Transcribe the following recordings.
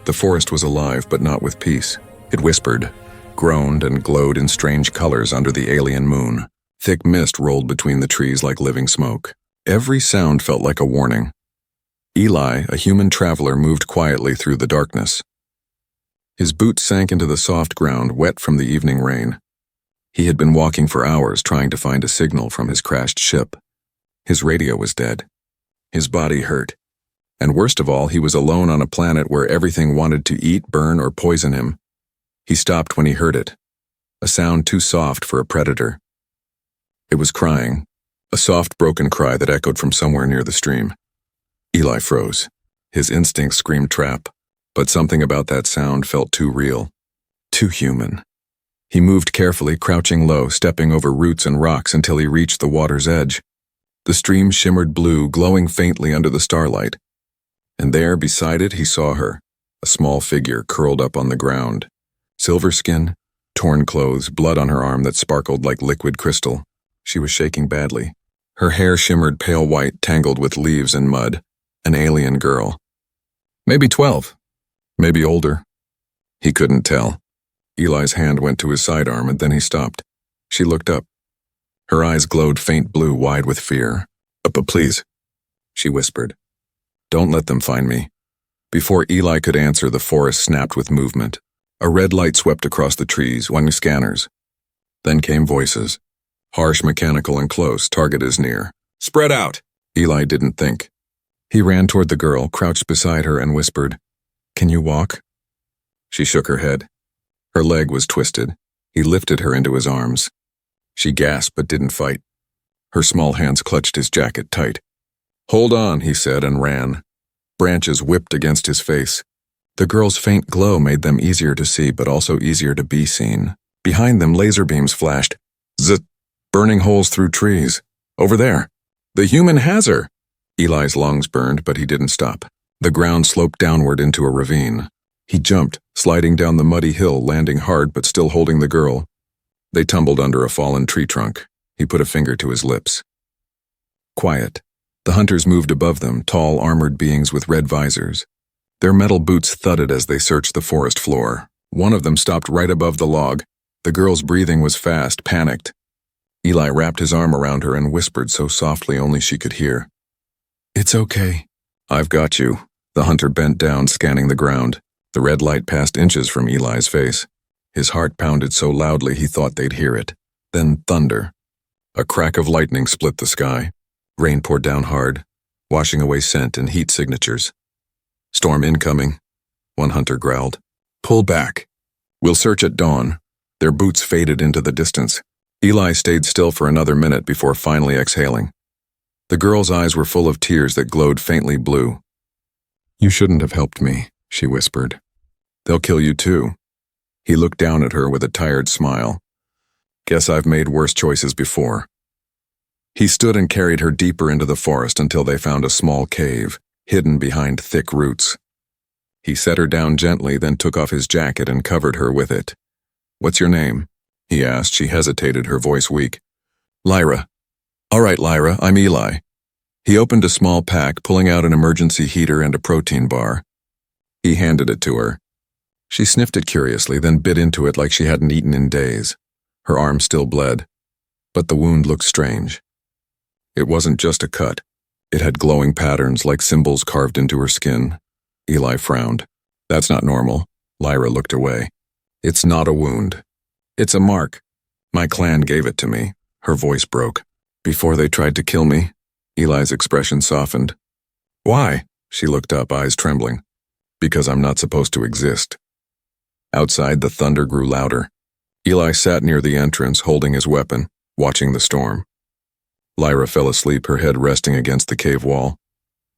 The forest was alive, but not with peace. It whispered, groaned, and glowed in strange colors under the alien moon. Thick mist rolled between the trees like living smoke. Every sound felt like a warning. Eli, a human traveler, moved quietly through the darkness. His boots sank into the soft ground, wet from the evening rain. He had been walking for hours trying to find a signal from his crashed ship. His radio was dead. His body hurt. And worst of all, he was alone on a planet where everything wanted to eat, burn, or poison him. He stopped when he heard it. A sound too soft for a predator. It was crying, a soft, broken cry that echoed from somewhere near the stream. Eli froze. His instincts screamed trap, but something about that sound felt too real, too human. He moved carefully, crouching low, stepping over roots and rocks until he reached the water's edge. The stream shimmered blue, glowing faintly under the starlight. And there, beside it, he saw her, a small figure curled up on the ground. Silver skin, torn clothes, blood on her arm that sparkled like liquid crystal. She was shaking badly. Her hair shimmered pale white, tangled with leaves and mud. An alien girl. Maybe 12. Maybe older. He couldn't tell. Eli's hand went to his sidearm and then he stopped. She looked up. Her eyes glowed faint blue, wide with fear. But please, she whispered. Don't let them find me. Before Eli could answer, the forest snapped with movement. A red light swept across the trees, one scanners. Then came voices. Harsh, mechanical, and close. Target is near. Spread out! Eli didn't think. He ran toward the girl, crouched beside her, and whispered, Can you walk? She shook her head. Her leg was twisted. He lifted her into his arms. She gasped but didn't fight. Her small hands clutched his jacket tight. Hold on, he said, and ran. Branches whipped against his face. The girl's faint glow made them easier to see, but also easier to be seen. Behind them, laser beams flashed. Zit, burning holes through trees. Over there. The human has her! Eli's lungs burned, but he didn't stop. The ground sloped downward into a ravine. He jumped, sliding down the muddy hill, landing hard but still holding the girl. They tumbled under a fallen tree trunk. He put a finger to his lips. Quiet. The hunters moved above them, tall, armored beings with red visors. Their metal boots thudded as they searched the forest floor. One of them stopped right above the log. The girl's breathing was fast, panicked. Eli wrapped his arm around her and whispered so softly only she could hear. It's okay. I've got you. The hunter bent down, scanning the ground. The red light passed inches from Eli's face. His heart pounded so loudly he thought they'd hear it. Then thunder. A crack of lightning split the sky. Rain poured down hard, washing away scent and heat signatures. Storm incoming, one hunter growled. Pull back. We'll search at dawn. Their boots faded into the distance. Eli stayed still for another minute before finally exhaling. The girl's eyes were full of tears that glowed faintly blue. You shouldn't have helped me, she whispered. They'll kill you too. He looked down at her with a tired smile. Guess I've made worse choices before. He stood and carried her deeper into the forest until they found a small cave, hidden behind thick roots. He set her down gently, then took off his jacket and covered her with it. What's your name? He asked. She hesitated, her voice weak. Lyra. All right, Lyra, I'm Eli. He opened a small pack, pulling out an emergency heater and a protein bar. He handed it to her. She sniffed it curiously, then bit into it like she hadn't eaten in days. Her arm still bled, but the wound looked strange. It wasn't just a cut. It had glowing patterns like symbols carved into her skin. Eli frowned. That's not normal. Lyra looked away. It's not a wound. It's a mark. My clan gave it to me. Her voice broke. Before they tried to kill me, Eli's expression softened. Why? She looked up, eyes trembling. Because I'm not supposed to exist. Outside, the thunder grew louder. Eli sat near the entrance, holding his weapon, watching the storm. Lyra fell asleep, her head resting against the cave wall.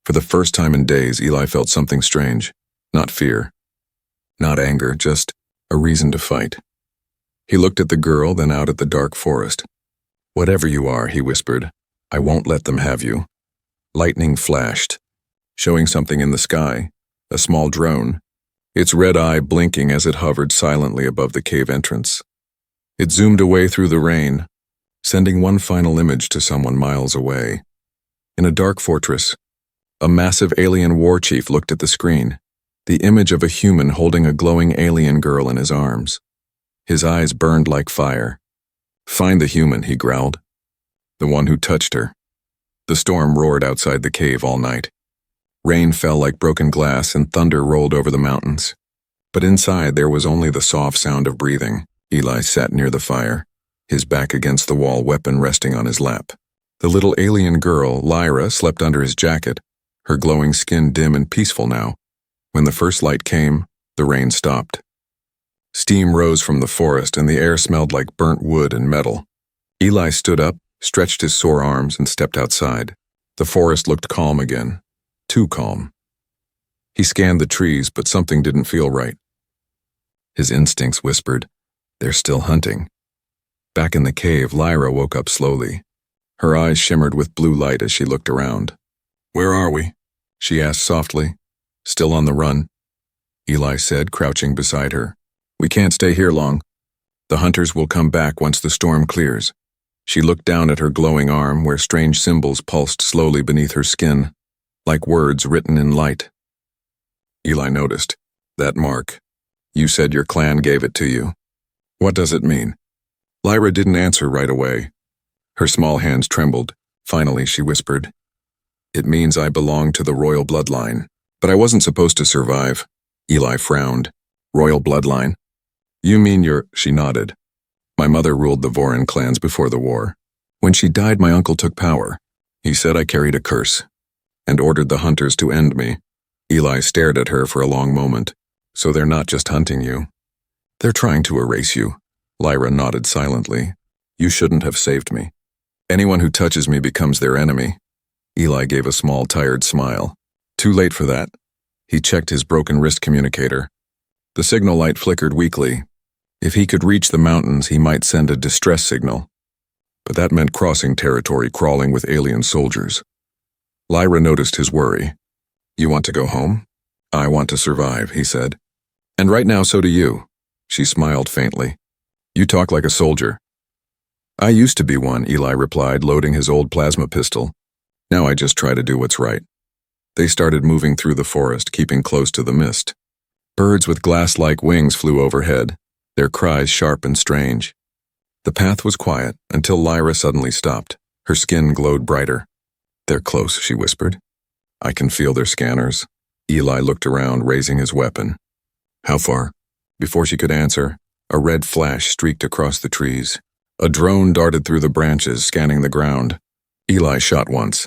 For the first time in days, Eli felt something strange. Not fear. Not anger, just a reason to fight. He looked at the girl, then out at the dark forest. Whatever you are, he whispered, I won't let them have you. Lightning flashed, showing something in the sky, a small drone, its red eye blinking as it hovered silently above the cave entrance. It zoomed away through the rain, sending one final image to someone miles away. In a dark fortress, a massive alien war chief looked at the screen. the image of a human holding a glowing alien girl in his arms. His eyes burned like fire. "Find the human," he growled. "The one who touched her." The storm roared outside the cave all night. Rain fell like broken glass and thunder rolled over the mountains. But inside there was only the soft sound of breathing. Eli sat near the fire, his back against the wall, weapon resting on his lap. The little alien girl, Lyra, slept under his jacket, her glowing skin dim and peaceful now. When the first light came, the rain stopped. Steam rose from the forest and the air smelled like burnt wood and metal. Eli stood up, stretched his sore arms, and stepped outside. The forest looked calm again. Too calm. He scanned the trees, but something didn't feel right. His instincts whispered, "They're still hunting." Back in the cave, Lyra woke up slowly. Her eyes shimmered with blue light as she looked around. "Where are we?" she asked softly. "Still on the run," Eli said, crouching beside her. "We can't stay here long. The hunters will come back once the storm clears." She looked down at her glowing arm, where strange symbols pulsed slowly beneath her skin, like words written in light. Eli noticed. "That mark. You said your clan gave it to you. What does it mean?" Lyra didn't answer right away. Her small hands trembled. Finally, she whispered, "It means I belong to the royal bloodline. But I wasn't supposed to survive." Eli frowned. "Royal bloodline? You mean She nodded. "My mother ruled the Vorin clans before the war. When she died, my uncle took power. He said I carried a curse, and ordered the hunters to end me." Eli stared at her for a long moment. "So they're not just hunting you. They're trying to erase you." Lyra nodded silently. "You shouldn't have saved me. Anyone who touches me becomes their enemy." Eli gave a small, tired smile. "Too late for that." He checked his broken wrist communicator. The signal light flickered weakly. If he could reach the mountains, he might send a distress signal. But that meant crossing territory crawling with alien soldiers. Lyra noticed his worry. "You want to go home?" "I want to survive," he said. "And right now, so do you." She smiled faintly. "You talk like a soldier." "I used to be one," Eli replied, loading his old plasma pistol. "Now I just try to do what's right." They started moving through the forest, keeping close to the mist. Birds with glass-like wings flew overhead, their cries sharp and strange. The path was quiet until Lyra suddenly stopped. Her skin glowed brighter. "They're close," she whispered. "I can feel their scanners." Eli looked around, raising his weapon. "How far?" Before she could answer, a red flash streaked across the trees. A drone darted through the branches, scanning the ground. Eli shot once.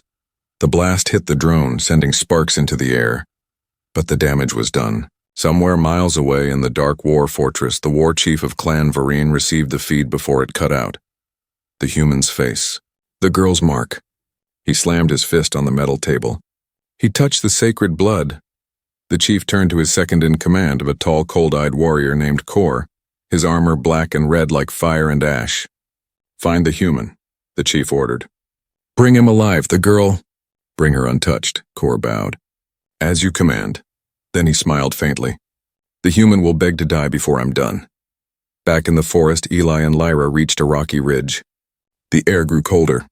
The blast hit the drone, sending sparks into the air. But the damage was done. Somewhere miles away in the dark war fortress, the war chief of Clan Vorin received the feed before it cut out. The human's face. The girl's mark. He slammed his fist on the metal table. He touched the sacred blood. The chief turned to his second-in-command, a tall, cold-eyed warrior named Kor, his armor black and red like fire and ash. "Find the human," the chief ordered. "Bring him alive, the girl—" "Bring her untouched," Kor bowed. "As you command." Then he smiled faintly. "The human will beg to die before I'm done." Back in the forest, Eli and Lyra reached a rocky ridge. The air grew colder.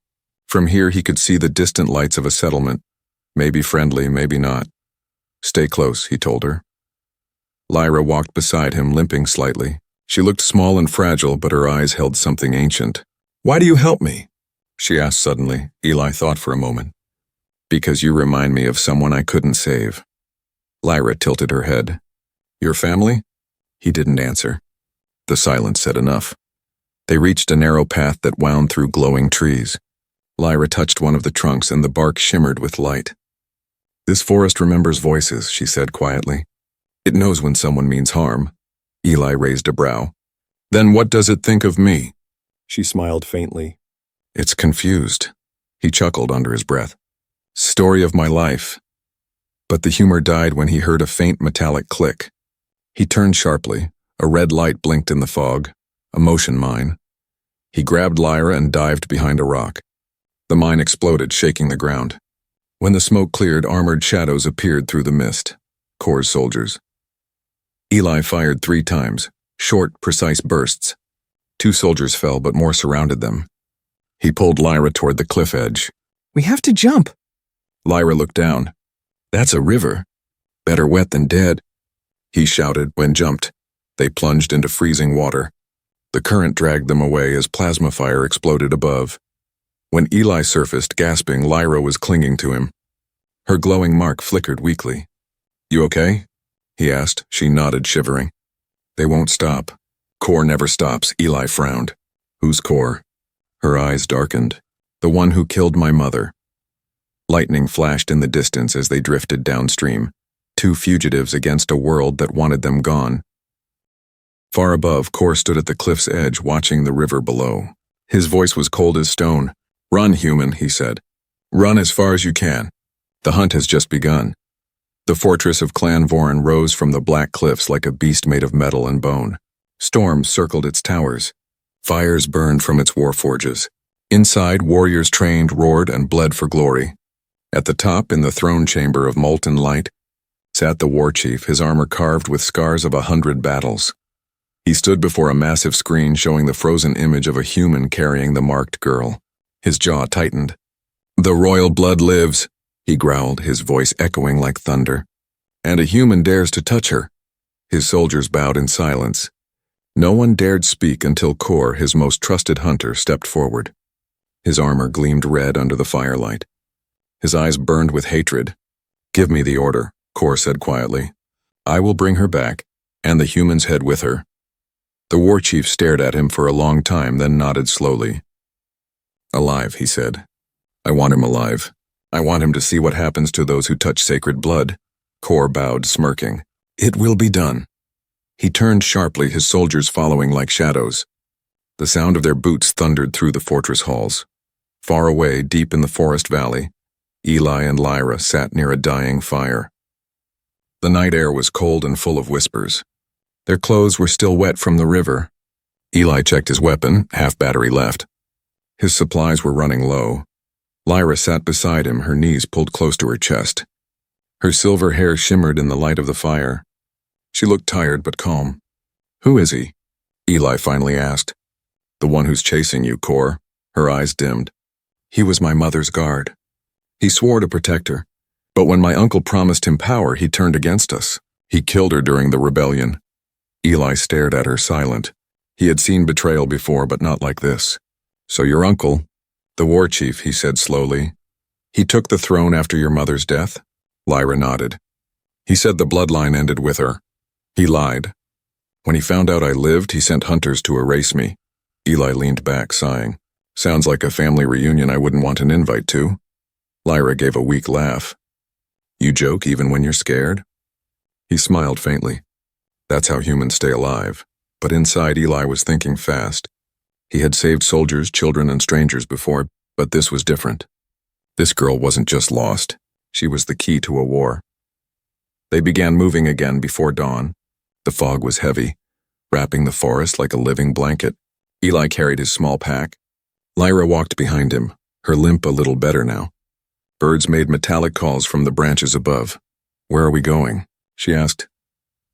From here he could see the distant lights of a settlement. Maybe friendly, maybe not. "Stay close," he told her. Lyra walked beside him, limping slightly. She looked small and fragile, but her eyes held something ancient. "Why do you help me?" she asked suddenly. Eli thought for a moment. "Because you remind me of someone I couldn't save." Lyra tilted her head. "Your family?" He didn't answer. The silence said enough. They reached a narrow path that wound through glowing trees. Lyra touched one of the trunks and the bark shimmered with light. "This forest remembers voices," she said quietly. "It knows when someone means harm." Eli raised a brow. "Then what does it think of me?" She smiled faintly. "It's confused." He chuckled under his breath. "Story of my life." But the humor died when he heard a faint metallic click. He turned sharply. A red light blinked in the fog. A motion mine. He grabbed Lyra and dived behind a rock. The mine exploded, shaking the ground. When the smoke cleared, armored shadows appeared through the mist. Kor's soldiers. Eli fired 3 times, short, precise bursts. 2 soldiers fell, but more surrounded them. He pulled Lyra toward the cliff edge. "We have to jump." Lyra looked down. "That's a river. Better wet than dead." he shouted when jumped. They plunged into freezing water. The current dragged them away as plasma fire exploded above. When Eli surfaced, gasping, Lyra was clinging to him. Her glowing mark flickered weakly. "You okay?" he asked. She nodded, shivering. "They won't stop. Core never stops," Eli frowned. "Who's Core?" Her eyes darkened. "The one who killed my mother." Lightning flashed in the distance as they drifted downstream, two fugitives against a world that wanted them gone. Far above, Core stood at the cliff's edge, watching the river below. His voice was cold as stone. "Run, human," he said. "Run as far as you can. The hunt has just begun." The fortress of Clan Voran rose from the black cliffs like a beast made of metal and bone. Storms circled its towers. Fires burned from its warforges. Inside, warriors trained, roared, and bled for glory. At the top, in the throne chamber of molten light, sat the war chief, his armor carved with scars of 100 battles. He stood before a massive screen showing the frozen image of a human carrying the marked girl. His jaw tightened. "The royal blood lives," he growled, his voice echoing like thunder. "And a human dares to touch her." His soldiers bowed in silence. No one dared speak until Core, his most trusted hunter, stepped forward. His armor gleamed red under the firelight. His eyes burned with hatred. "Give me the order," Core said quietly. "I will bring her back, and the human's head with her." The war chief stared at him for a long time, then nodded slowly. "Alive," he said. "I want him alive. I want him to see what happens to those who touch sacred blood." Core bowed, smirking. "It will be done." He turned sharply, his soldiers following like shadows. The sound of their boots thundered through the fortress halls. Far away, deep in the forest valley, Eli and Lyra sat near a dying fire. The night air was cold and full of whispers. Their clothes were still wet from the river. Eli checked his weapon, half battery left. His supplies were running low. Lyra sat beside him, her knees pulled close to her chest. Her silver hair shimmered in the light of the fire. She looked tired but calm. "Who is he?" Eli finally asked. "The one who's chasing you, Core." Her eyes dimmed. "He was my mother's guard. He swore to protect her. But when my uncle promised him power, he turned against us. He killed her during the rebellion." Eli stared at her, silent. He had seen betrayal before, but not like this. "So your uncle?" "The war chief," he said slowly. "He took the throne after your mother's death?" Lyra nodded. "He said the bloodline ended with her. He lied. When he found out I lived, he sent hunters to erase me." Eli leaned back, sighing. "Sounds like a family reunion I wouldn't want an invite to." Lyra gave a weak laugh. "You joke even when you're scared?" He smiled faintly. That's how humans stay alive. But inside, Eli was thinking fast. He had saved soldiers, children, and strangers before, but this was different. This girl wasn't just lost. She was the key to a war. They began moving again before dawn. The fog was heavy, wrapping the forest like a living blanket. Eli carried his small pack. Lyra walked behind him, her limp a little better now. Birds made metallic calls from the branches above. "Where are we going?" she asked.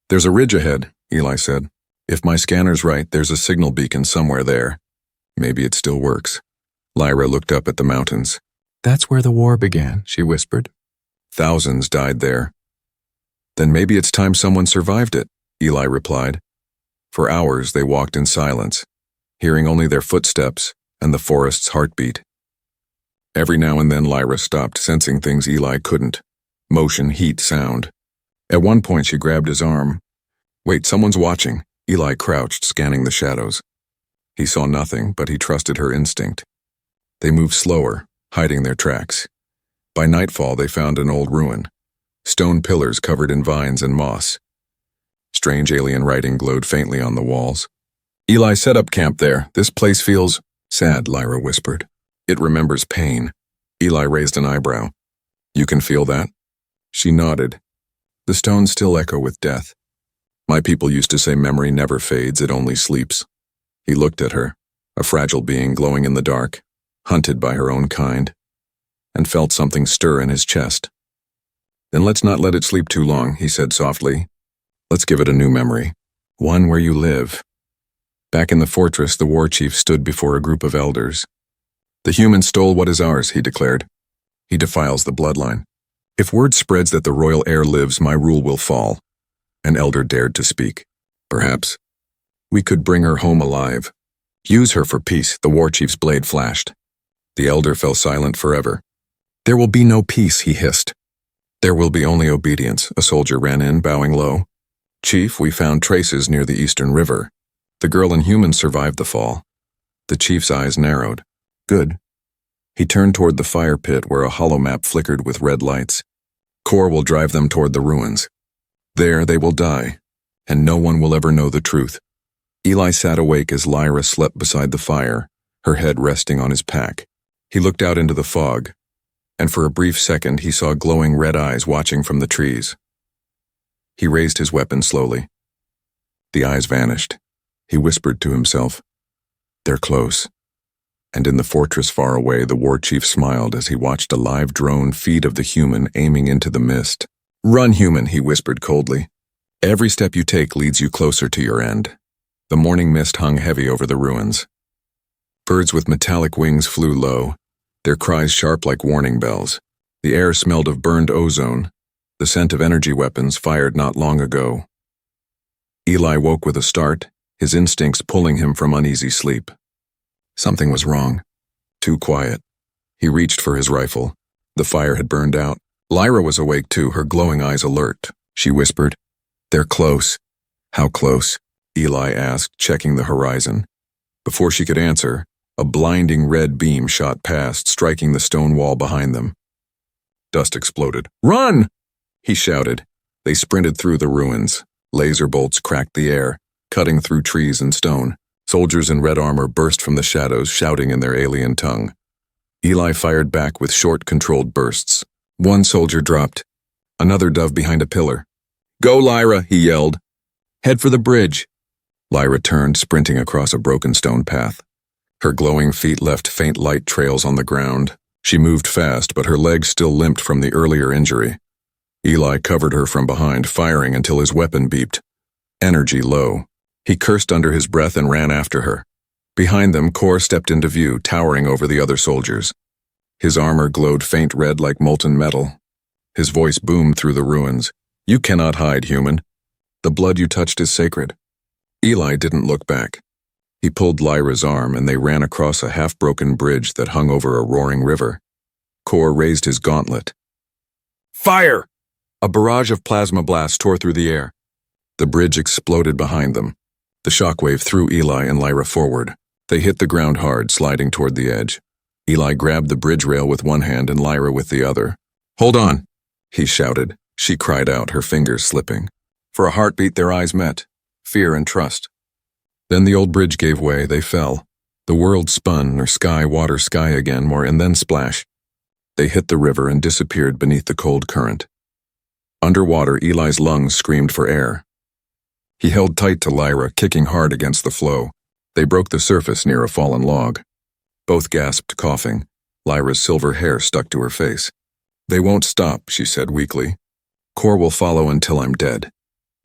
"There's a ridge ahead," Eli said. "If my scanner's right, there's a signal beacon somewhere there. Maybe it still works." Lyra looked up at the mountains. "That's where the war began," she whispered. "Thousands died there." "Then maybe it's time someone survived it," Eli replied. For hours they walked in silence, hearing only their footsteps and the forest's heartbeat. Every now and then Lyra stopped, sensing things Eli couldn't. Motion, heat, sound. At one point she grabbed his arm. "Wait, someone's watching." Eli crouched, scanning the shadows. He saw nothing, but he trusted her instinct. They moved slower, hiding their tracks. By nightfall they found an old ruin. Stone pillars covered in vines and moss. Strange alien writing glowed faintly on the walls. "Eli set up camp there. This place feels sad," Lyra whispered. "It remembers pain." Eli raised an eyebrow. "You can feel that?" She nodded. "The stones still echo with death. My people used to say memory never fades, it only sleeps." He looked at her, a fragile being glowing in the dark, hunted by her own kind, and felt something stir in his chest. "Then let's not let it sleep too long," he said softly. "Let's give it a new memory. One where you live." Back in the fortress, the war chief stood before a group of elders. "The human stole what is ours," he declared. "He defiles the bloodline. If word spreads that the royal heir lives, my rule will fall. An elder dared to speak. Perhaps we could bring her home alive. Use her for peace, the war chief's blade flashed. The elder fell silent forever. There will be no peace, he hissed. There will be only obedience, a soldier ran in, bowing low. Chief, we found traces near the eastern river. The girl and humans survived the fall. The chief's eyes narrowed. Good. He turned toward the fire pit where a hollow map flickered with red lights. Kor will drive them toward the ruins. There they will die, and no one will ever know the truth. Eli sat awake as Lyra slept beside the fire, her head resting on his pack. He looked out into the fog, and for a brief second he saw glowing red eyes watching from the trees. He raised his weapon slowly. The eyes vanished. He whispered to himself, "They're close." And in the fortress far away, the war chief smiled as he watched a live drone feed of the human aiming into the mist. "Run, human," he whispered coldly. "Every step you take leads you closer to your end." The morning mist hung heavy over the ruins. Birds with metallic wings flew low, their cries sharp like warning bells. The air smelled of burned ozone, the scent of energy weapons fired not long ago. Eli woke with a start, his instincts pulling him from uneasy sleep. Something was wrong. Too quiet. He reached for his rifle. The fire had burned out. Lyra was awake too, her glowing eyes alert. She whispered, "They're close." "How close?" Eli asked, checking the horizon. Before she could answer, a blinding red beam shot past, striking the stone wall behind them. Dust exploded. "Run!" he shouted. They sprinted through the ruins. Laser bolts cracked the air, cutting through trees and stone. Soldiers in red armor burst from the shadows, shouting in their alien tongue. Eli fired back with short, controlled bursts. One soldier dropped. Another dove behind a pillar. "Go, Lyra," he yelled. "Head for the bridge." Lyra turned, sprinting across a broken stone path. Her glowing feet left faint light trails on the ground. She moved fast, but her legs still limped from the earlier injury. Eli covered her from behind, firing until his weapon beeped. Energy low. He cursed under his breath and ran after her. Behind them, Kor stepped into view, towering over the other soldiers. His armor glowed faint red like molten metal. His voice boomed through the ruins. "You cannot hide, human. The blood you touched is sacred." Eli didn't look back. He pulled Lyra's arm and they ran across a half-broken bridge that hung over a roaring river. Kor raised his gauntlet. "Fire!" A barrage of plasma blasts tore through the air. The bridge exploded behind them. The shockwave threw Eli and Lyra forward. They hit the ground hard, sliding toward the edge. Eli grabbed the bridge rail with one hand and Lyra with the other. "Hold on!" he shouted. She cried out, her fingers slipping. For a heartbeat, their eyes met. Fear and trust. Then the old bridge gave way, they fell. The world spun, or sky, water, sky again, more, and then splash. They hit the river and disappeared beneath the cold current. Underwater, Eli's lungs screamed for air. He held tight to Lyra, kicking hard against the flow. They broke the surface near a fallen log. Both gasped, coughing. Lyra's silver hair stuck to her face. "They won't stop," she said weakly. "Kor will follow until I'm dead."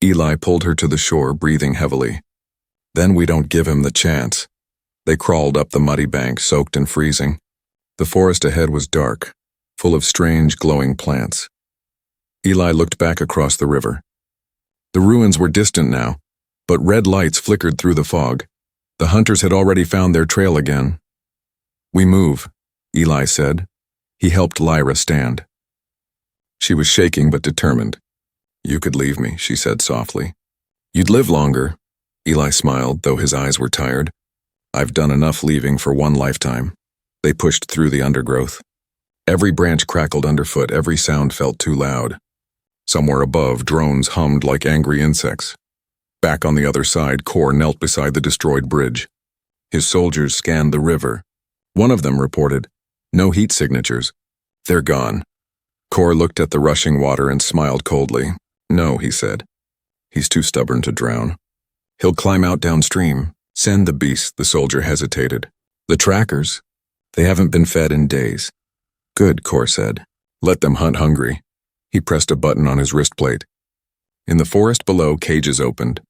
Eli pulled her to the shore, breathing heavily. "Then we don't give him the chance." They crawled up the muddy bank, soaked and freezing. The forest ahead was dark, full of strange, glowing plants. Eli looked back across the river. The ruins were distant now, but red lights flickered through the fog. The hunters had already found their trail again. "We move," Eli said. He helped Lyra stand. She was shaking but determined. "You could leave me," she said softly. "You'd live longer." Eli smiled, though his eyes were tired. "I've done enough leaving for one lifetime." They pushed through the undergrowth. Every branch crackled underfoot, every sound felt too loud. Somewhere above, drones hummed like angry insects. Back on the other side, Kor knelt beside the destroyed bridge. His soldiers scanned the river. One of them reported, "No heat signatures. They're gone." Kor looked at the rushing water and smiled coldly. "No," he said. "He's too stubborn to drown. He'll climb out downstream. Send the beasts," the soldier hesitated. "The trackers. They haven't been fed in days." "Good," Kor said. "Let them hunt hungry." He pressed a button on his wrist plate. In the forest below, cages opened,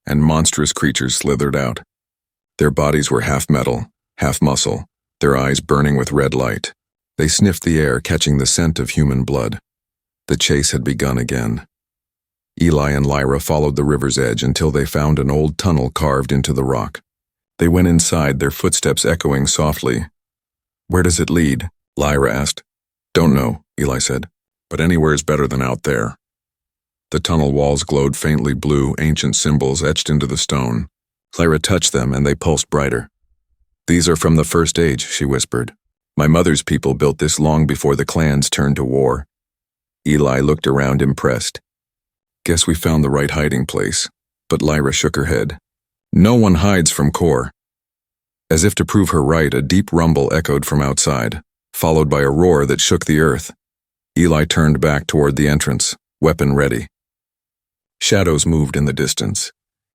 and monstrous creatures slithered out. Their bodies were half metal, half muscle, their eyes burning with red light. They sniffed the air, catching the scent of human blood. The chase had begun again. Eli and Lyra followed the river's edge until they found an old tunnel carved into the rock. They went inside, their footsteps echoing softly. "Where does it lead?" Lyra asked. "Don't know," Eli said, "but anywhere's better than out there." The tunnel walls glowed faintly blue, ancient symbols etched into the stone. Lyra touched them and they pulsed brighter. "These are from the First Age," she whispered. "My mother's people built this long before the clans turned to war." Eli looked around impressed. "Guess we found the right hiding place," but Lyra shook her head. "No one hides from Core." As if to prove her right, a deep rumble echoed from outside, followed by a roar that shook the earth. Eli turned back toward the entrance, weapon ready. Shadows moved in the distance.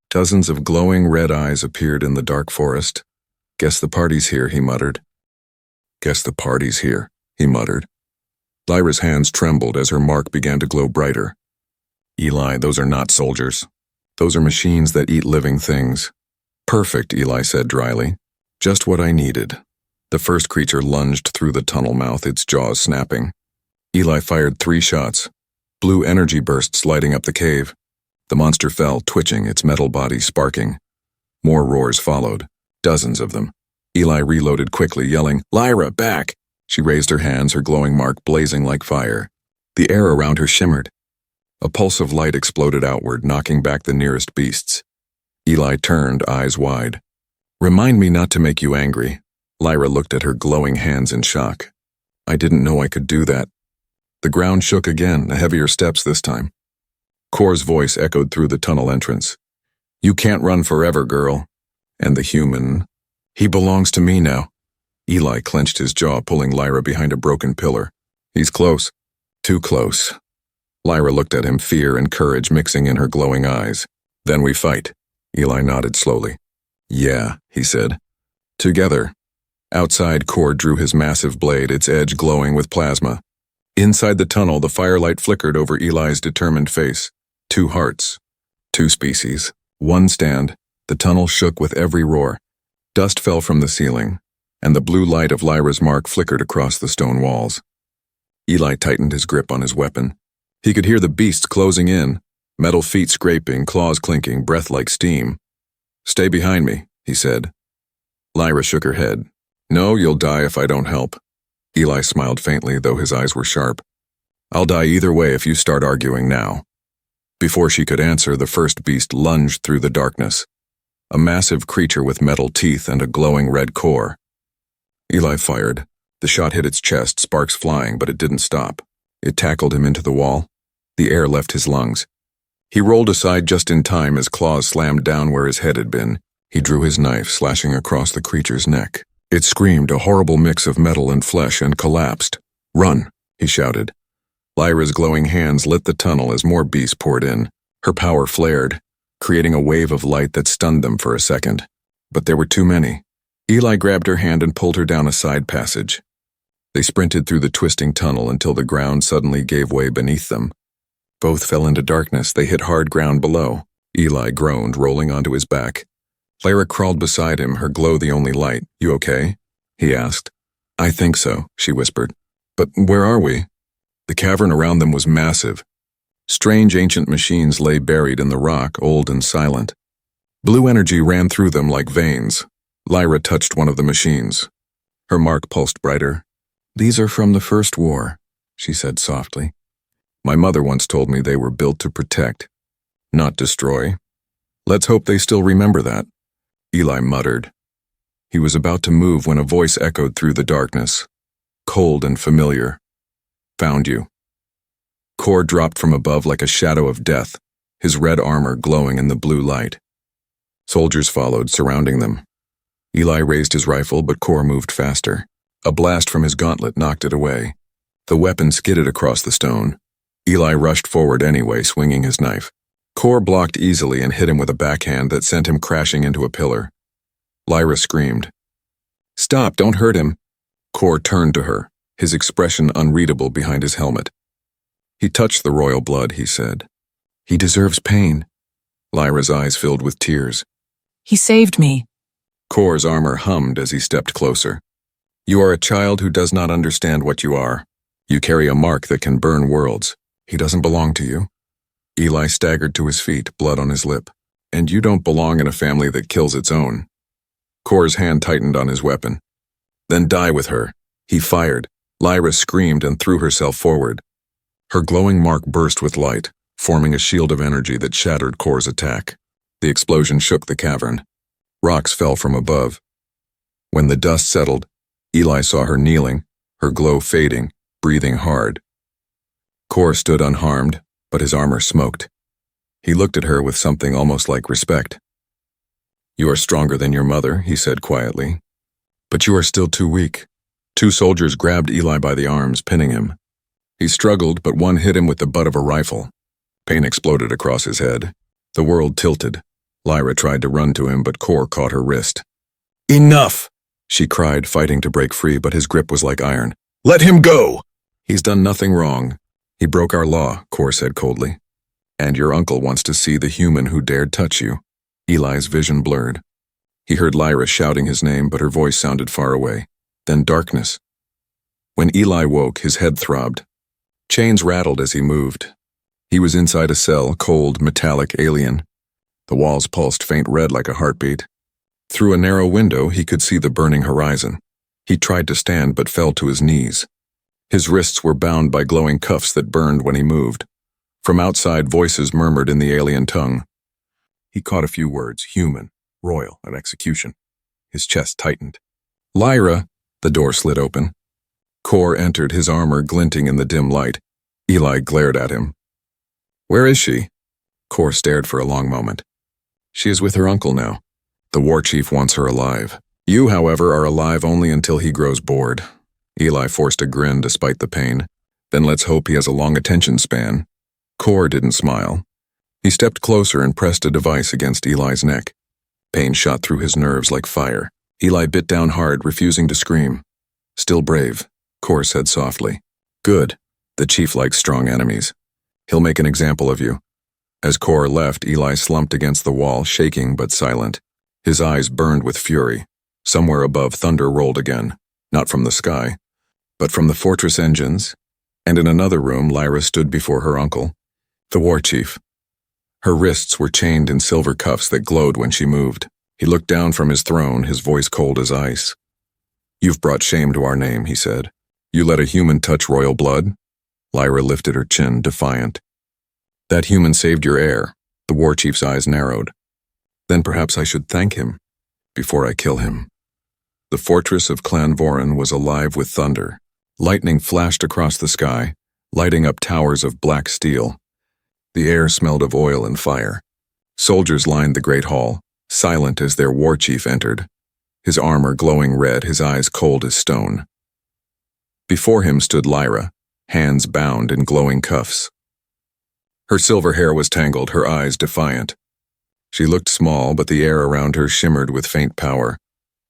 Dozens of glowing red eyes appeared in the dark forest. "Guess the party's here," he muttered. "Guess the party's here," he muttered. Lyra's hands trembled as her mark began to glow brighter. "Eli, those are not soldiers. Those are machines that eat living things." "Perfect," Eli said dryly. "Just what I needed." The first creature lunged through the tunnel mouth, its jaws snapping. Eli fired 3 shots. Blue energy bursts lighting up the cave. The monster fell, twitching, its metal body sparking. More roars followed, dozens of them. Eli reloaded quickly, yelling, "Lyra, back!" She raised her hands, her glowing mark blazing like fire. The air around her shimmered. A pulse of light exploded outward, knocking back the nearest beasts. Eli turned, eyes wide. "Remind me not to make you angry." Lyra looked at her glowing hands in shock. "I didn't know I could do that." The ground shook again, heavier steps this time. Core's voice echoed through the tunnel entrance. "You can't run forever, girl." "And the human? He belongs to me now." Eli clenched his jaw, pulling Lyra behind a broken pillar. "He's close." "Too close." Lyra looked at him, fear and courage mixing in her glowing eyes. "Then we fight." Eli nodded slowly. "Yeah," he said. "Together." Outside, Core drew his massive blade, its edge glowing with plasma. Inside the tunnel, the firelight flickered over Eli's determined face. 2 hearts. 2 species. 1 stand. The tunnel shook with every roar. Dust fell from the ceiling, and the blue light of Lyra's mark flickered across the stone walls. Eli tightened his grip on his weapon. He could hear the beasts closing in, metal feet scraping, claws clinking, breath like steam. "Stay behind me," he said. Lyra shook her head. "No, you'll die if I don't help." Eli smiled faintly, though his eyes were sharp. "I'll die either way if you start arguing now." Before she could answer, the first beast lunged through the darkness. A massive creature with metal teeth and a glowing red core. Eli fired. The shot hit its chest, sparks flying, but it didn't stop. It tackled him into the wall. The air left his lungs. He rolled aside just in time as claws slammed down where his head had been. He drew his knife, slashing across the creature's neck. It screamed, a horrible mix of metal and flesh, and collapsed. "Run!" he shouted. Lyra's glowing hands lit the tunnel as more beasts poured in. Her power flared, creating a wave of light that stunned them for a second. But there were too many. Eli grabbed her hand and pulled her down a side passage. They sprinted through the twisting tunnel until the ground suddenly gave way beneath them. Both fell into darkness. They hit hard ground below. Eli groaned, rolling onto his back. Lyra crawled beside him, her glow the only light. "You okay?" he asked. "I think so," she whispered. "But where are we?" The cavern around them was massive. Strange ancient machines lay buried in the rock, old and silent. Blue energy ran through them like veins. Lyra touched one of the machines. Her mark pulsed brighter. "These are from the First War," she said softly. "My mother once told me they were built to protect, not destroy. Let's hope they still remember that." Eli muttered. He was about to move when a voice echoed through the darkness, cold and familiar. "Found you." Core dropped from above like a shadow of death, his red armor glowing in the blue light. Soldiers followed, surrounding them. Eli raised his rifle, but Core moved faster. A blast from his gauntlet knocked it away. The weapon skidded across the stone. Eli rushed forward anyway, swinging his knife. Core blocked easily and hit him with a backhand that sent him crashing into a pillar. Lyra screamed. "Stop, don't hurt him." Core turned to her, his expression unreadable behind his helmet. "He touched the royal blood," he said. "He deserves pain." Lyra's eyes filled with tears. "He saved me." Core's armor hummed as he stepped closer. "You are a child who does not understand what you are. You carry a mark that can burn worlds. He doesn't belong to you." Eli staggered to his feet, blood on his lip. And you don't belong in a family that kills its own. Kor's hand tightened on his weapon. Then die with her. He fired. Lyra screamed and threw herself forward. Her glowing mark burst with light, forming a shield of energy that shattered Kor's attack. The explosion shook the cavern. Rocks fell from above. When the dust settled, Eli saw her kneeling, her glow fading, breathing hard. Kor stood unharmed, but his armor smoked. He looked at her with something almost like respect. You are stronger than your mother, he said quietly. But you are still too weak. 2 soldiers grabbed Eli by the arms, pinning him. He struggled, but one hit him with the butt of a rifle. Pain exploded across his head. The world tilted. Lyra tried to run to him, but Kor caught her wrist. Enough! She cried, fighting to break free, but his grip was like iron. Let him go! He's done nothing wrong. He broke our law, Kor said coldly. And your uncle wants to see the human who dared touch you. Eli's vision blurred. He heard Lyra shouting his name, but her voice sounded far away. Then darkness. When Eli woke, his head throbbed. Chains rattled as he moved. He was inside a cell, cold, metallic, alien. The walls pulsed faint red like a heartbeat. Through a narrow window, he could see the burning horizon. He tried to stand, but fell to his knees. His wrists were bound by glowing cuffs that burned when he moved. From outside, voices murmured in the alien tongue. He caught a few words, human, royal, and execution. His chest tightened. Lyra! The door slid open. Kor entered, his armor glinting in the dim light. Eli glared at him. Where is she? Kor stared for a long moment. She is with her uncle now. The war chief wants her alive. You, however, are alive only until he grows bored. Eli forced a grin despite the pain. Then let's hope he has a long attention span. Kor didn't smile. He stepped closer and pressed a device against Eli's neck. Pain shot through his nerves like fire. Eli bit down hard, refusing to scream. Still brave, Kor said softly. Good. The chief likes strong enemies. He'll make an example of you. As Kor left, Eli slumped against the wall, shaking but silent. His eyes burned with fury. Somewhere above, thunder rolled again. Not from the sky, but from the fortress engines. And in another room, Lyra stood before her uncle, the war chief. Her wrists were chained in silver cuffs that glowed when she moved. He looked down from his throne, his voice cold as ice. You've brought shame to our name, he said. You let a human touch royal blood? Lyra lifted her chin, defiant. That human saved your heir. The war chief's eyes narrowed. Then perhaps I should thank him, before I kill him. The fortress of Clan Voran was alive with thunder. Lightning flashed across the sky, lighting up towers of black steel. The air smelled of oil and fire. Soldiers lined the great hall, silent as their war chief entered, his armor glowing red, his eyes cold as stone. Before him stood Lyra, hands bound in glowing cuffs. Her silver hair was tangled, her eyes defiant. She looked small, but the air around her shimmered with faint power.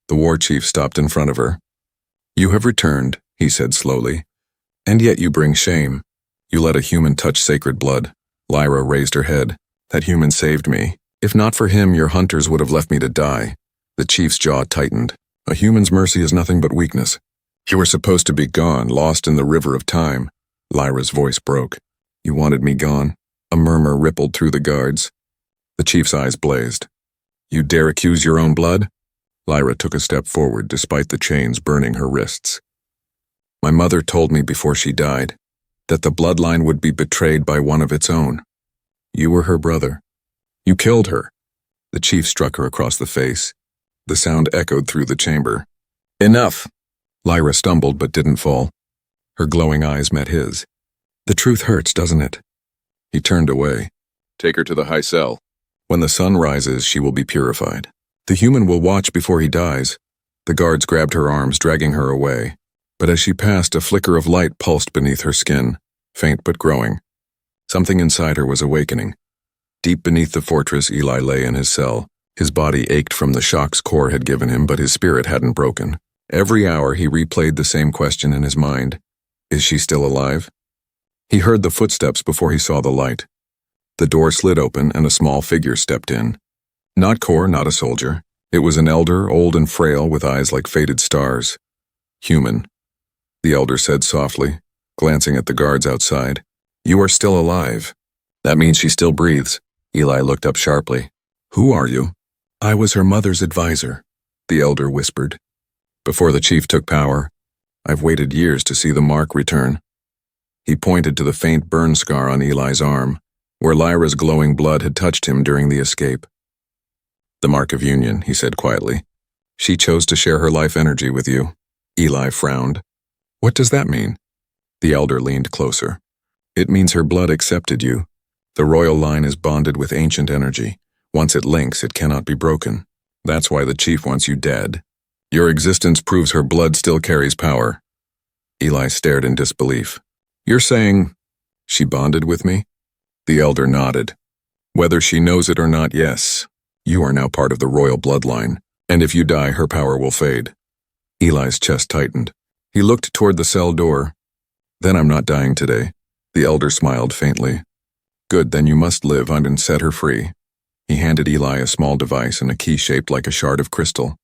The war chief stopped in front of her. You have returned, he said slowly. And yet you bring shame. You let a human touch sacred blood. Lyra raised her head. That human saved me. If not for him, your hunters would have left me to die. The chief's jaw tightened. A human's mercy is nothing but weakness. You were supposed to be gone, lost in the river of time. Lyra's voice broke. You wanted me gone. A murmur rippled through the guards. The chief's eyes blazed. You dare accuse your own blood? Lyra took a step forward, despite the chains burning her wrists. My mother told me before she died that the bloodline would be betrayed by one of its own. You were her brother. You killed her. The chief struck her across the face. The sound echoed through the chamber. Enough! Lyra stumbled but didn't fall. Her glowing eyes met his. The truth hurts, doesn't it? He turned away. Take her to the high cell. When the sun rises, she will be purified. The human will watch before he dies. The guards grabbed her arms, dragging her away. But as she passed, a flicker of light pulsed beneath her skin, faint but growing. Something inside her was awakening. Deep beneath the fortress, Eli lay in his cell. His body ached from the shocks Kor had given him, but his spirit hadn't broken. Every hour he replayed the same question in his mind. Is she still alive? He heard the footsteps before he saw the light. The door slid open and a small figure stepped in. Not Kor, not a soldier. It was an elder, old and frail, with eyes like faded stars. Human. The elder said softly, glancing at the guards outside. You are still alive. That means she still breathes. Eli looked up sharply. Who are you? I was her mother's advisor, the elder whispered. Before the chief took power, I've waited years to see the mark return. He pointed to the faint burn scar on Eli's arm, where Lyra's glowing blood had touched him during the escape. The mark of union, he said quietly. She chose to share her life energy with you. Eli frowned. What does that mean? The elder leaned closer. It means her blood accepted you. The royal line is bonded with ancient energy. Once it links, it cannot be broken. That's why the chief wants you dead. Your existence proves her blood still carries power. Eli stared in disbelief. You're saying she bonded with me? The elder nodded. Whether she knows it or not, yes. You are now part of the royal bloodline, and if you die, her power will fade. Eli's chest tightened. He looked toward the cell door. Then I'm not dying today. The elder smiled faintly. Good, then you must live and set her free. He handed Eli a small device and a key shaped like a shard of crystal.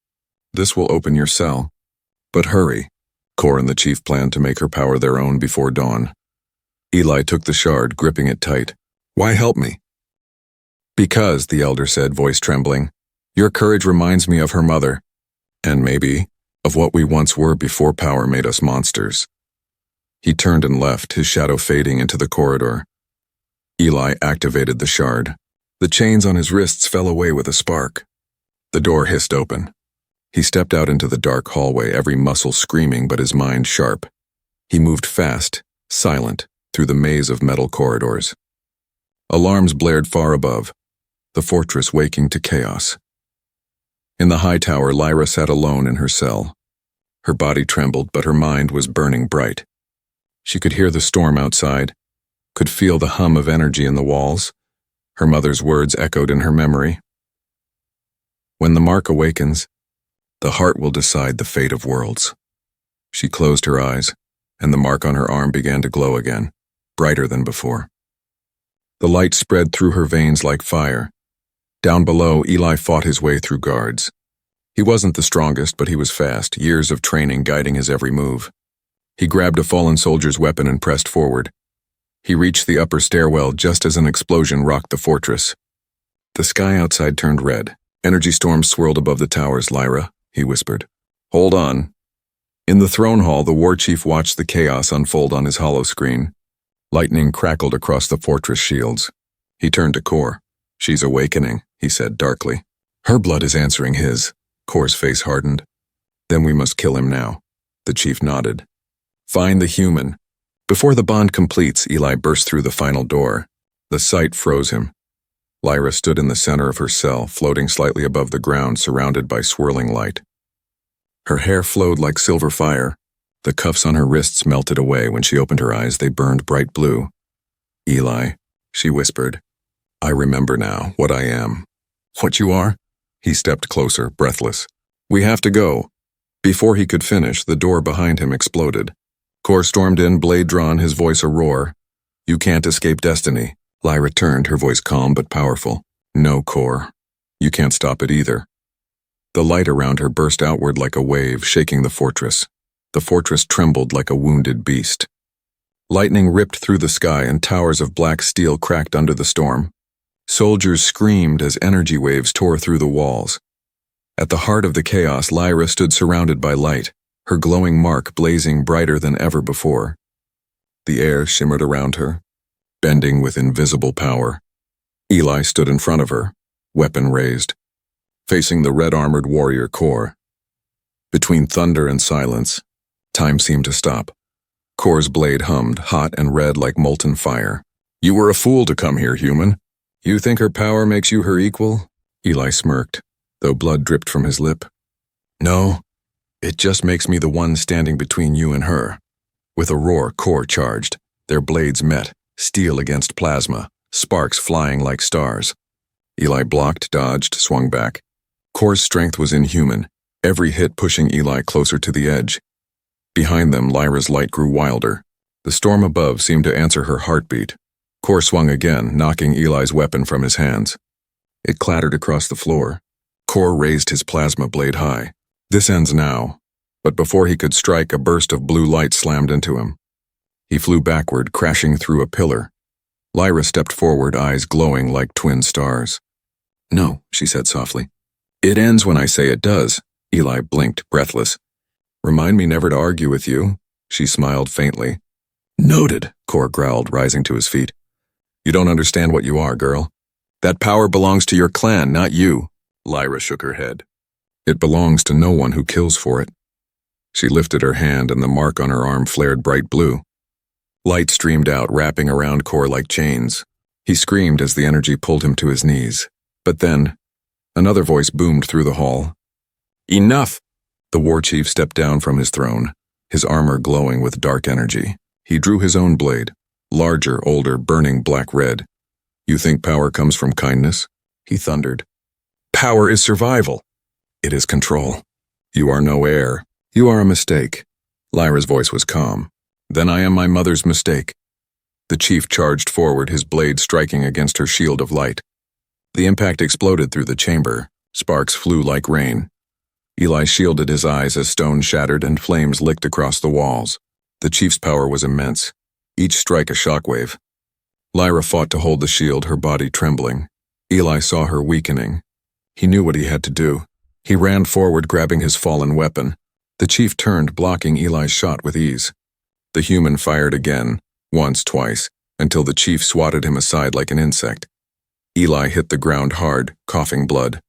This will open your cell. But hurry. Kor and the chief planned to make her power their own before dawn. Eli took the shard, gripping it tight. Why help me? Because, the elder said, voice trembling, your courage reminds me of her mother, and maybe of what we once were before power made us monsters. He turned and left, his shadow fading into the corridor. Eli activated the shard. The chains on his wrists fell away with a spark. The door hissed open. He stepped out into the dark hallway, every muscle screaming but his mind sharp. He moved fast, silent, through the maze of metal corridors. Alarms blared far above, the fortress waking to chaos. In the high tower, Lyra sat alone in her cell. Her body trembled, but her mind was burning bright. She could hear the storm outside, could feel the hum of energy in the walls. Her mother's words echoed in her memory. When the mark awakens, the heart will decide the fate of worlds. She closed her eyes, and the mark on her arm began to glow again, brighter than before. The light spread through her veins like fire. Down below, Eli fought his way through guards. He wasn't the strongest, but he was fast, years of training guiding his every move. He grabbed a fallen soldier's weapon and pressed forward. He reached the upper stairwell just as an explosion rocked the fortress. The sky outside turned red. Energy storms swirled above the towers. Lyra, he whispered. Hold on. In the throne hall, the war chief watched the chaos unfold on his hollow screen. Lightning crackled across the fortress shields. He turned to Kor. She's awakening, he said darkly. Her blood is answering his. Kor's face hardened. Then we must kill him now. The chief nodded. Find the human. Before the bond completes, Eli burst through the final door. The sight froze him. Lyra stood in the center of her cell, floating slightly above the ground, surrounded by swirling light. Her hair flowed like silver fire. The cuffs on her wrists melted away. When she opened her eyes, they burned bright blue. Eli, she whispered. I remember now what I am. What you are? He stepped closer, breathless. We have to go. Before he could finish, the door behind him exploded. Kor stormed in, blade drawn, his voice a roar. You can't escape destiny. Lyra turned, her voice calm but powerful. No, Kor. You can't stop it either. The light around her burst outward like a wave, shaking the fortress. The fortress trembled like a wounded beast. Lightning ripped through the sky and towers of black steel cracked under the storm. Soldiers screamed as energy waves tore through the walls. At the heart of the chaos, Lyra stood surrounded by light, her glowing mark blazing brighter than ever before. The air shimmered around her, bending with invisible power. Eli stood in front of her, weapon raised, facing the red-armored warrior Kor. Between thunder and silence, time seemed to stop. Kor's blade hummed, hot and red like molten fire. You were a fool to come here, human. You think her power makes you her equal? Eli smirked, though blood dripped from his lip. No, it just makes me the one standing between you and her. With a roar, Kor charged. Their blades met, steel against plasma, sparks flying like stars. Eli blocked, dodged, swung back. Kor's strength was inhuman, every hit pushing Eli closer to the edge. Behind them, Lyra's light grew wilder. The storm above seemed to answer her heartbeat. Kor swung again, knocking Eli's weapon from his hands. It clattered across the floor. Kor raised his plasma blade high. This ends now. But before he could strike, a burst of blue light slammed into him. He flew backward, crashing through a pillar. Lyra stepped forward, eyes glowing like twin stars. "No," she said softly. "It ends when I say it does." Eli blinked, breathless. "Remind me never to argue with you." She smiled faintly. "Noted," Kor growled, rising to his feet. "You don't understand what you are, girl. That power belongs to your clan, not you." Lyra shook her head. "It belongs to no one who kills for it." She lifted her hand and the mark on her arm flared bright blue. Light streamed out, wrapping around Kor like chains. He screamed as the energy pulled him to his knees. But then, another voice boomed through the hall. "Enough!" The war chief stepped down from his throne, his armor glowing with dark energy. He drew his own blade, larger, older, burning black-red. "You think power comes from kindness?" he thundered. "Power is survival. It is control. You are no heir. You are a mistake." Lyra's voice was calm. "Then I am my mother's mistake." The chief charged forward, his blade striking against her shield of light. The impact exploded through the chamber. Sparks flew like rain. Eli shielded his eyes as stone shattered and flames licked across the walls. The chief's power was immense, each strike a shockwave. Lyra fought to hold the shield, her body trembling. Eli saw her weakening. He knew what he had to do. He ran forward, grabbing his fallen weapon. The chief turned, blocking Eli's shot with ease. The human fired again, once, twice, until the chief swatted him aside like an insect. Eli hit the ground hard, coughing blood.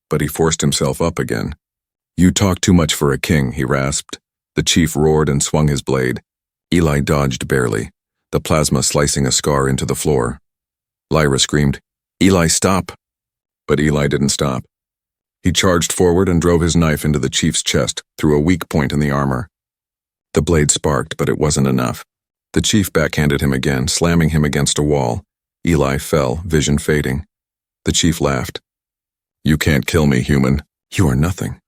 But he forced himself up again. "You talk too much for a king," he rasped. The chief roared and swung his blade. Eli dodged barely, the plasma slicing a scar into the floor. Lyra screamed, "Eli, stop!" But Eli didn't stop. He charged forward and drove his knife into the chief's chest, through a weak point in the armor. The blade sparked, but it wasn't enough. The chief backhanded him again, slamming him against a wall. Eli fell, vision fading. The chief laughed. "You can't kill me, human. You are nothing."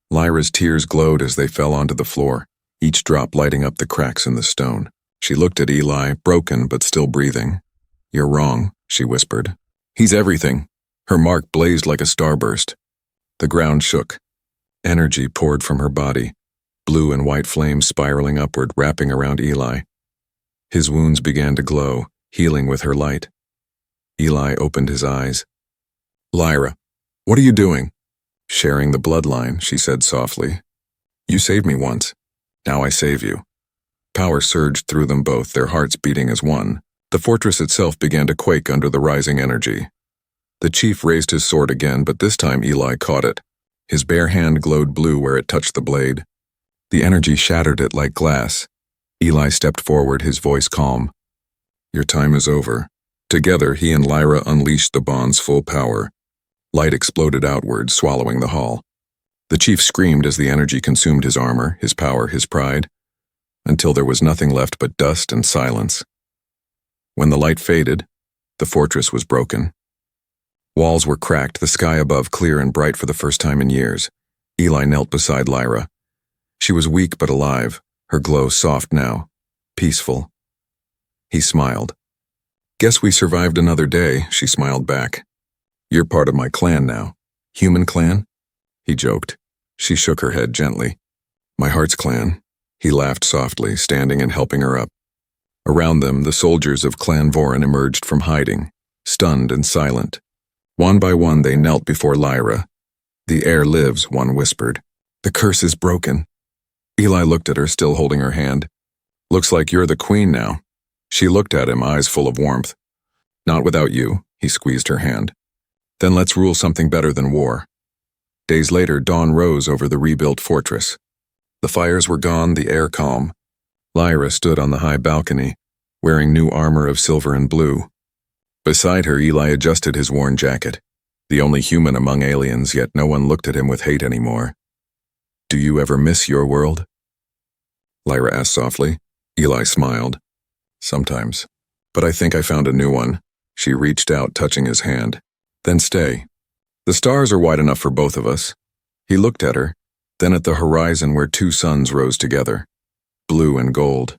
Lyra's tears glowed as they fell onto the floor, each drop lighting up the cracks in the stone. She looked at Eli, broken but still breathing. "You're wrong," she whispered. "He's everything." Her mark blazed like a starburst. The ground shook. Energy poured from her body, blue and white flames spiraling upward, wrapping around Eli. His wounds began to glow, healing with her light. Eli opened his eyes. "Lyra, what are you doing?" "Sharing the bloodline," she said softly. "You saved me once. Now I save you." Power surged through them both, their hearts beating as one. The fortress itself began to quake under the rising energy. The chief raised his sword again, but this time Eli caught it. His bare hand glowed blue where it touched the blade. The energy shattered it like glass. Eli stepped forward, his voice calm. "Your time is over." Together, he and Lyra unleashed the bond's full power. Light exploded outward, swallowing the hall. The chief screamed as the energy consumed his armor, his power, his pride, until there was nothing left but dust and silence. When the light faded, the fortress was broken. Walls were cracked, the sky above clear and bright for the first time in years. Eli knelt beside Lyra. She was weak but alive, her glow soft now, peaceful. He smiled. "Guess we survived another day," she smiled back. "You're part of my clan now." "Human clan?" he joked. She shook her head gently. "My heart's clan." He laughed softly, standing and helping her up. Around them, the soldiers of Clan Vorin emerged from hiding, stunned and silent. One by one, they knelt before Lyra. "The heir lives," one whispered. "The curse is broken." Eli looked at her, still holding her hand. "Looks like you're the queen now." She looked at him, eyes full of warmth. "Not without you," he squeezed her hand. "Then let's rule something better than war." Days later, dawn rose over the rebuilt fortress. The fires were gone, the air calm. Lyra stood on the high balcony, wearing new armor of silver and blue. Beside her, Eli adjusted his worn jacket. The only human among aliens, yet no one looked at him with hate anymore. "Do you ever miss your world?" Lyra asked softly. Eli smiled. "Sometimes. But I think I found a new one." She reached out, touching his hand. "Then stay. The stars are wide enough for both of us." He looked at her, then at the horizon where two suns rose together, blue and gold.